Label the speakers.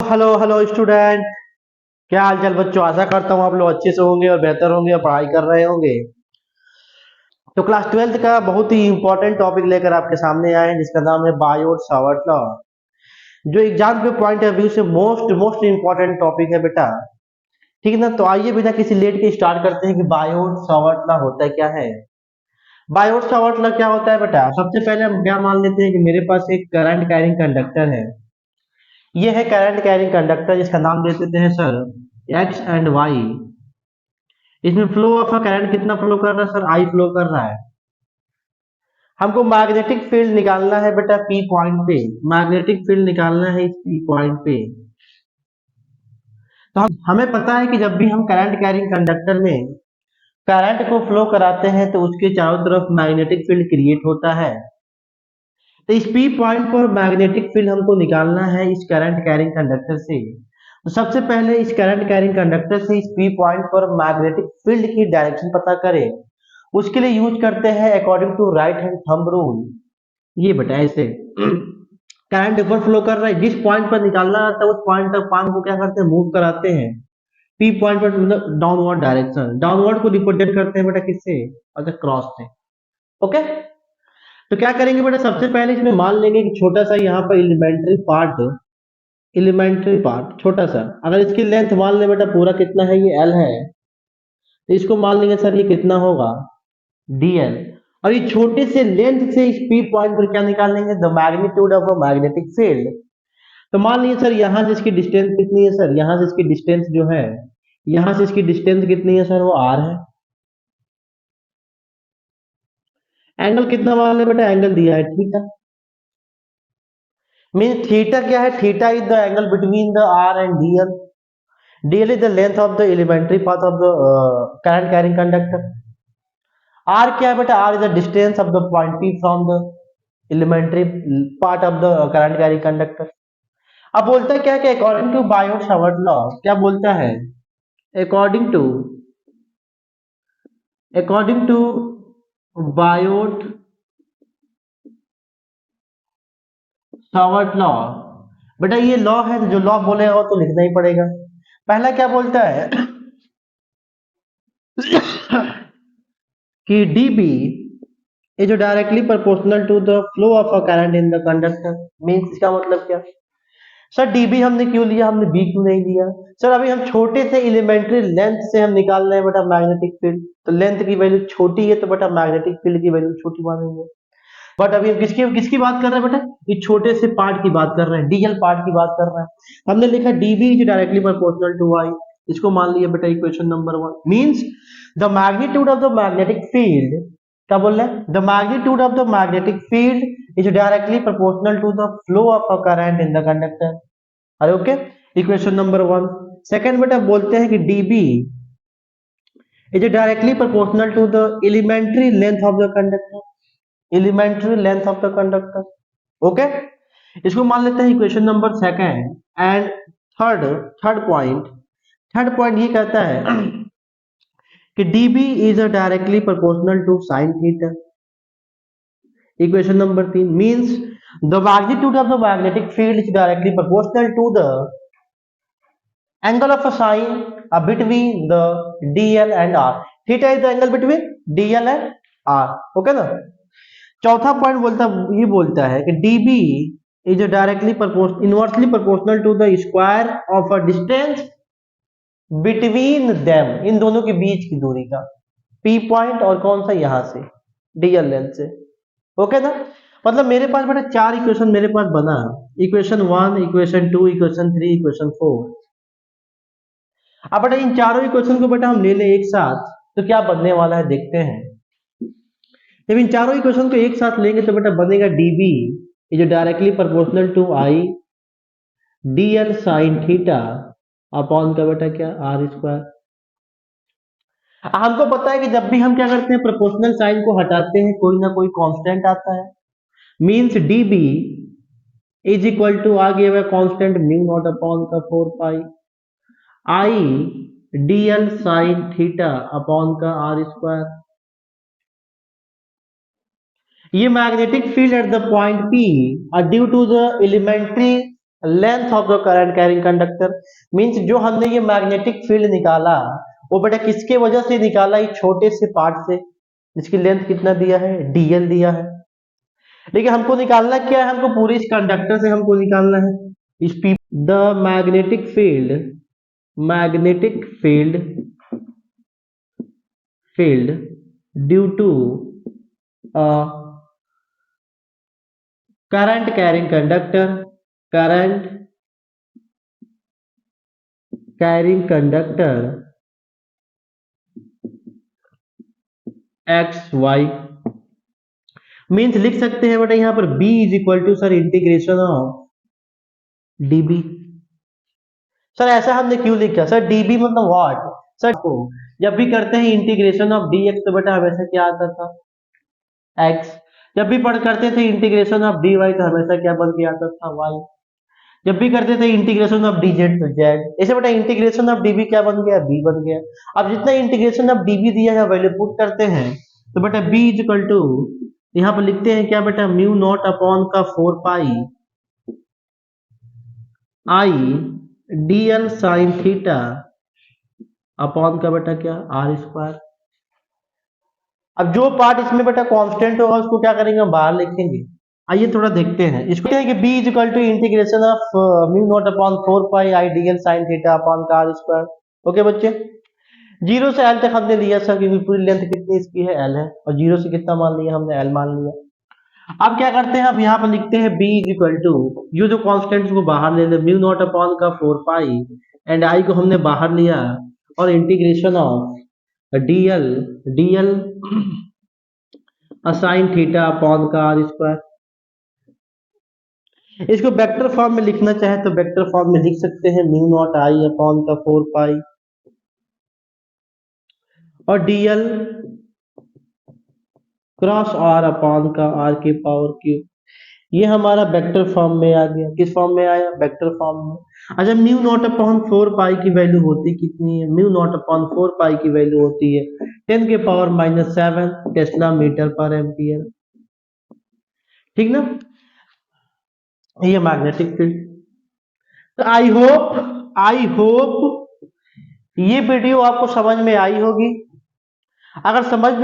Speaker 1: Hello hello student. क्या हाल चाल बच्चों, आशा करता हूँ आप लोग अच्छे से होंगे और बेहतर होंगे और पढ़ाई कर रहे होंगे। तो क्लास ट्वेल्थ का बहुत ही इंपॉर्टेंट टॉपिक लेकर आपके सामने आए हैं जिसका नाम है बायोट सावर्ट लॉ, जो एग्जाम के पॉइंट ऑफ व्यू से मोस्ट मोस्ट इंपॉर्टेंट टॉपिक है बेटा। ठीक है ना, तो आइए बिना किसी लेट के स्टार्ट करते हैं कि बायोट सावर्ट लॉ होता क्या है। बायोट सावर्ट लॉ क्या होता है बेटा, सबसे पहले हम क्या मान लेते हैं कि मेरे पास एक करंट कैरिंग कंडक्टर है। ये है करंट कैरिंग कंडक्टर जिसका नाम दे देते हैं सर एक्स एंड वाई। इसमें फ्लो ऑफ करंट कितना फ्लो कर रहा है सर, आई फ्लो कर रहा है। हमको मैग्नेटिक फील्ड निकालना है बेटा पी पॉइंट पे। मैग्नेटिक फील्ड निकालना है इस पी पॉइंट पे। तो हमें पता है कि जब भी हम करंट कैरिंग कंडक्टर में करंट को फ्लो कराते हैं तो उसके चारों तरफ मैग्नेटिक फील्ड क्रिएट होता है। तो इस पी पॉइंट पर मैग्नेटिक फील्ड हमको निकालना है इस करंट कैरिंग कंडक्टर से। तो सबसे पहले इस करंट कैरिंग कंडक्टर से इस पी पॉइंट पर मैग्नेटिक फील्ड की डायरेक्शन पता करें। उसके लिए यूज करते हैं according to right hand thumb rule. ये बेटा ऐसे करंट ऊपर फ्लो कर रहा है, जिस पॉइंट पर निकालना रहता है उस पॉइंट तक पाम को क्या करते हैं, मूव कराते हैं। पी पॉइंट पर मतलब डाउनवर्ड डायरेक्शन, डाउनवर्ड को रिप्रेजेंट करते हैं बेटा किससे, अच्छा क्रॉस से। ओके, तो क्या करेंगे बेटा, सबसे पहले इसमें मान लेंगे कि छोटा सा यहाँ पर एलिमेंट्री पार्ट छोटा सा, अगर इसकी लेंथ मान ले बेटा पूरा कितना है, ये एल है, तो इसको मान लेंगे सर ये कितना होगा, डीएल। और ये छोटे से लेंथ से इस पी पॉइंट पर क्या निकाल लेंगे, the magnitude of a magnetic field. तो मान लीजिए सर यहाँ से इसकी डिस्टेंस कितनी है सर, यहाँ से इसकी डिस्टेंस जो है, यहाँ से इसकी डिस्टेंस कितनी है सर, वो आर है। एंगल कितना मान ले बेटा, एंगल दिया है थीटा। मीन थीटा क्या है, theta is the angle between the R and DL. DL is the length of the elementary path of the current carrying conductor. R क्या है बेटा, R is the distance of the point P from the elementary part of the current carrying conductor. अब बोलता है क्या कि according to Biot Savart law, क्या बोलता है, according to according to Biot Savart law. बेटा ये लॉ है, जो लॉ बोले हो तो लिखना ही पड़ेगा। पहला क्या बोलता है कि dB is directly proportional to the flow of a current in the conductor. Means इसका मतलब क्या सर, dB हमने क्यों लिया, हमने B क्यों नहीं लिया। सर अभी हम छोटे से एलिमेंट्री लेंथ से हम निकाल रहे हैं बेटा मैग्नेटिक फील्ड, तो लेंथ की वैल्यू छोटी है तो बेटा मैग्नेटिक फील्ड की वैल्यू छोटी मानेंगे। बट अभी हम किसकी किसकी बात कर रहे हैं बेटा, ये छोटे से पार्ट की बात कर रहे हैं, डीएल पार्ट की बात कर रहे हैं। हमने लिखा dB is directly proportional to y, इसको मान लिया बेटा equation number 1। Means the magnitude of the magnetic field, क्या बोल रहे हैं, the magnitude of the magnetic field is directly proportional to the flow of a current in the conductor. अरे okay, equation number 1। Second बेटा बोलते हैं कि dB is directly proportional to the elementary length of the conductor, elementary length of the conductor. Okay, इसको मान लेते हैं equation number second. And third third point ये कहता है कि dB is directly proportional to sine theta. Equation number 3 means the magnitude of the magnetic field is directly proportional to the angle of a sine between the dl and r। theta is the angle between dl and r। Okay ना। चौथा point बोलता है कि dB is directly inversely proportional to the square of a distance between them, इन दोनों के बीच की दूरी का, P पॉइंट और कौन सा, यहां से डीएल लेंथ से। ओके ना, मतलब मेरे पास बेटा चार इक्वेशन मेरे पास बना, इक्वेशन 1, इक्वेशन 2, इक्वेशन 3, इक्वेशन 4। अब बेटा इन चारों इक्वेशन को बेटा हम ले ले एक साथ तो क्या बनने वाला है देखते हैं। जब इन चारों इक्वेशन को एक साथ लेंगे तो बेटा बनेगा dB is directly proportional to I dl sine theta upon का बेटा क्या, आर स्क्वायर। हमको पता है कि जब भी हम क्या करते हैं, प्रोपोर्शनल साइन को हटाते हैं कोई ना कोई कांस्टेंट आता है। Means dB is equal to आ गया हुआ कांस्टेंट म्यू नॉट अपॉन का 4 pi I dl sine theta upon का आर स्क्वायर। ये magnetic field at the point P due to the elementary length of the current carrying conductor means जो हमने ये magnetic field निकाला वो बेटा किसके वजह से निकाला, इस छोटे से पार्ट से जिसकी लेंथ कितना दिया है, डीएल दिया है। लेकिन हमको निकालना क्या है, हमको पूरे इस कंडक्टर से हमको निकालना है इस P the magnetic field due to current carrying conductor X Y means लिख सकते हैं बेटा यहाँ पर B is equal to sir integration of dB। Sir ऐसा हमने क्यों लिखा सर, dB मतलब व्हाट सर, को जब भी करते हैं इंटीग्रेशन ऑफ dx तो बेटा हमेशा क्या आता था x, जब भी पढ़ करते थे इंटीग्रेशन ऑफ dy तो हमेशा क्या बन के आता था y, जब भी करते थे इंटीग्रेशन ऑफ dz तो z, ऐसे बेटा इंटीग्रेशन ऑफ dB क्या बन गया, b बन गया। अब जितना इंटीग्रेशन ऑफ dB दिया है वैल्यू पुट करते हैं तो बेटा b इज इक्वल टू यहाँ पर लिखते हैं क्या बेटा, म्यू नॉट अपॉन का 4 pi I dl sine theta upon का बेटा क्या r स्क्वायर। अब जो पार्ट इसमें बेटा कांस्टेंट होगा उसको क्या करेंगे, बाहर लिखेंगे। आइए थोड़ा देखते हैं इसको, क्या है कि b is equal to integration of mu naught upon 4 pi I dl sine theta upon का r स्क्वायर। ओके बच्चे, जीरो से एल तक हमने लिया सर क्योंकि पूरी लेंथ कितनी इसकी है एल है, और जीरो से कितना मान लिया हमने, एल मान लिया। अब क्या करते हैं, अब यहाँ पर लिखते हैं b इज इक्वल टू यू जो कॉन्स्टेंट को बाहर ले ले, म्यू नॉट अपॉन का 4 पाई एंड आई को हमने बाहर लिया और integration of DL assign theta upon का आर स्क्वायर। इसको वेक्टर फॉर्म में लिखना चाहे तो वेक्टर फॉर्म में लिख सकते हैं, म्यू नॉट आई अपॉन का 4 पाई और डीएल क्रॉस आर अपॉन का आर की पावर क्यूब। ये हमारा वेक्टर फॉर्म में आ गया। किस फॉर्म में आया, वेक्टर फॉर्म में। अच्छा, म्यू नॉट अपॉन 4 पाई की वैल्यू होती कितनी है, म्यू नॉट अपॉन 4 पाई की वैल्यू होती है 10 के पावर -7 टेस्ला मीटर पर एम्पियर। ठीक ना, ये मैग्नेटिक फील्ड। तो आई होप ये वीडियो आपको समझ में आई होगी। अगर समझ में